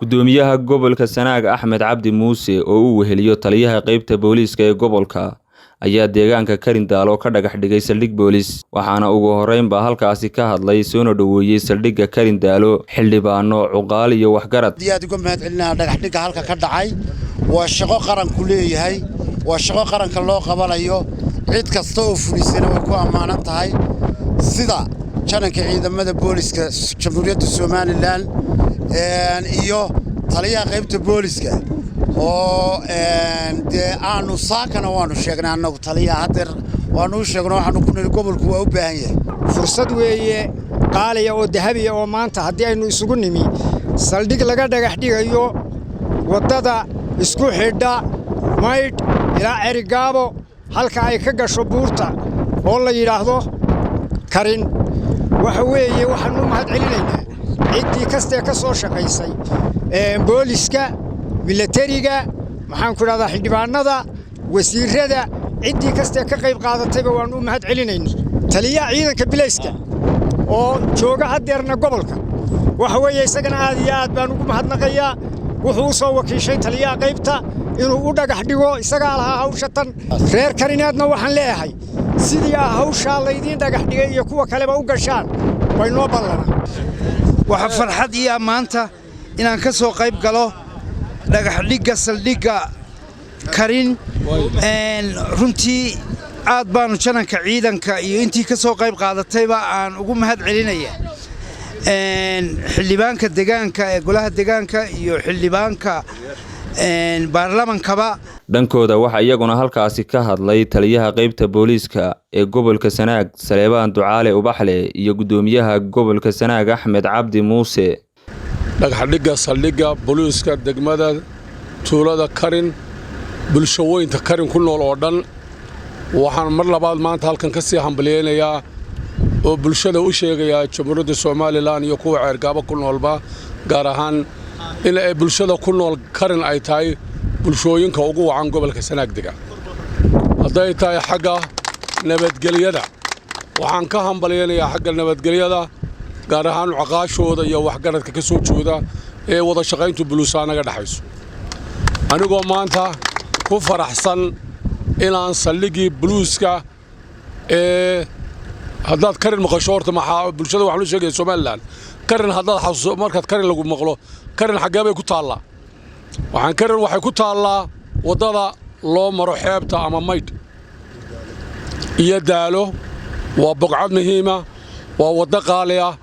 Gudoomiyaha gobolka Sanaag Axmed Cabdi Muuse oo uu weheliyo taliyaha qaybta booliiska ee gobolka ayaa deegaanka Karindaalo ka dhagax dhigay saldhig booliis waxaana ugu horeynba halkaasi ka hadlay soo dhaweeyay saldhigga Karindaalo xildhibaano cuqaal iyo waxgarad. Diyaad uga mahad celinaa dhagax dhigga halka ka dhacay waa shaqo qaran ku leeyahay waa shaqo qaranka loo qabanayo cid kasta oo fulisana way ku amaanan tahay sida jananka ciidamada booliiska Jamhuuriyadda Soomaaliland iyo taliyaha qaybta booliiska oo aanu saakana waanu sheegnaa anagu taliyaha hadeer waanu sheegnaa waxaanu ku niri gobolku waa u baahan yahay fursad weeye qaaliya oo dahabiya oo maanta haddii aynu isugu nimi saldhig laga dhagax dhigayo wadada isku xidha maydh ilaa Cerigaabo halka ay ka gasho buurta oo la yiraahdo Karin waxa weeye waxaanu mahad celinaynaa ciidii kasta ka soo shaqaysay booliiska militariga maxaan ku radaa xildhibaanada wasiirada ciidii kasta ka qayb qaadatayba waanu mahad celinaynaa taliyaha ciidanka bilayska oo jooga hadeerna gobolka waxa weeye isagana aad iyo aad baan ugu mahadnaqayaa wuxuu soo wakiishay taliyaha qaybta inuu u dhagax dhigo isaga lahaa hawsha tan reer Karinaadna waxaan leeyahay sidii hawsha la idin dhagax dhigay iyo kuwa kaleba u gashaan way noo ballanaa waxa farxad iyo maanta inaan ka soo qayb galo dhagax dhigga saldhigga Karin runtii aad baanu jananka ciidanka iyo intii ka soo qayb qaadatayba aan ugu mahad celinaya xildhibaanka deegaanka ee golaha deegaanka iyo xildhibaanka baarlamankaba dhankooda waxa iyaguna halkaasi ka hadlay taliyaha qaybta booliiska ee gobolka Sanaag Saleebaan Ducaale Ubaxle iyo gudoomiyaha gobolka Sanaag Axmed Cabdi Muuse dhagax dhigga saldhigga booliiska degmada tuulada Karin bulshooyinka Karin ku nool oo dhan waxaan mar labaad maanta halkan ka sii hambalyeeynaya oo bulshada u sheegaya Jamhuuriyadda Soomaaliland iyo kuwa Cerigaabo ku noolba gaar ahaan in ay bulshada ku nool Karin ay tahay bulshooyinka ugu wacan gobolka Sanaag dega haday tahay xagga nabadgelyada waxaan ka hambalyeeynaya xagga nabadgelyada gaar ahaan caqaashooda iyo waxgaradka ka soo jeeda ee wada shaqaynta buluusaanaga dhaxayso anigoo maanta ku faraxsan inaan saldhigii buluuska haddaad Karin maqasho horta maxaa bulshada waxa loo sheegay Soomaaliland Karin haddaad xasuuso markaad Karin lagu maqlo Karin xagee bay ku taallaa waxaan Karin waxay ku taallaa wadada loo maro xeebta ama maydh iyo daalo waa boqcad muhiima waa wada qaali ah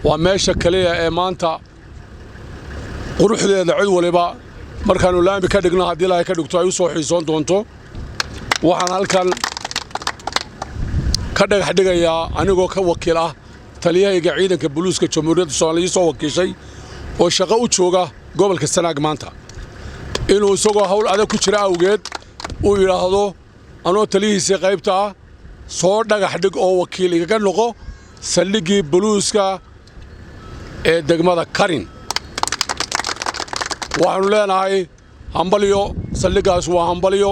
waa meesha kaliya ee maanta quruxdeeda cid waliba markaanu laami ka dhigno haddii Ilaahay ka dhigto ay u soo xiisoon doonto waxaan halkan ka dhagax dhigayaa anigoo ka wakiil ah taliyaha ciidanka booliiska Jamhuuriyadda Soomaaliya soo wakiishay oo shaqo u jooga gobolka Sanaag maanta inuu isagoo hawl adag ku jira awgeed uu yiraahdo anoo taliyihiisa qaybta ah soo dhagax dhig oo wakiil iga noqo saldhiggii booliiska ee degmada Karin waxaanu leenahay hambalyo saldhiggaas waa hambalyo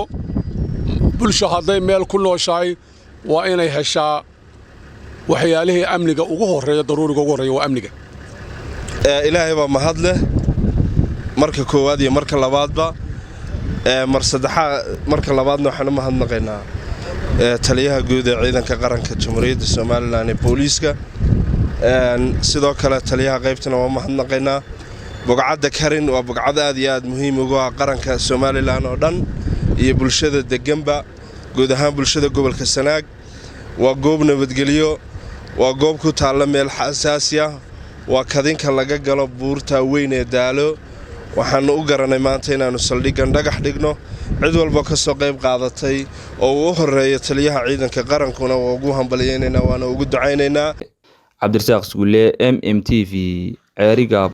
bulsho hadday meel ku nooshahay waa inay heshaa waxyaalihii amniga ugu horeeya daruuriga ugu horeeya waa amniga ilaahay baa mahad leh marka koowaad iyo marka labaadba marka labaadna waxaan u mahadnaqaynaa taliyaha guud ee ciidanka qaranka Jamhuuriyadda Soomaaliland ee booliiska sidoo kale taliyaha qaybtana waa mahadnaqaynaa bogcadda Karin waa bogcad aad iyo aad muhiim ugu ah qaranka Soomaaliland oo dhan iyo bulshada deganba guud ahaan bulshada gobolka Sanaag waa goob nabadgelyo waa goob ku taalla meel xasaasi ah waa kadinka laga galo buurta weyn ee daalo waxaan u garanay maanta inaanu saldhiggan dhagax dhigno cid walba ka soo qayb qaadatay oo uu horeeyo taliyaha ciidanka qarankuna waa ugu hambalyeeynaa waana ugu ducaynaynaa Cabdirasaaq Suule MMTV Cerigaabo.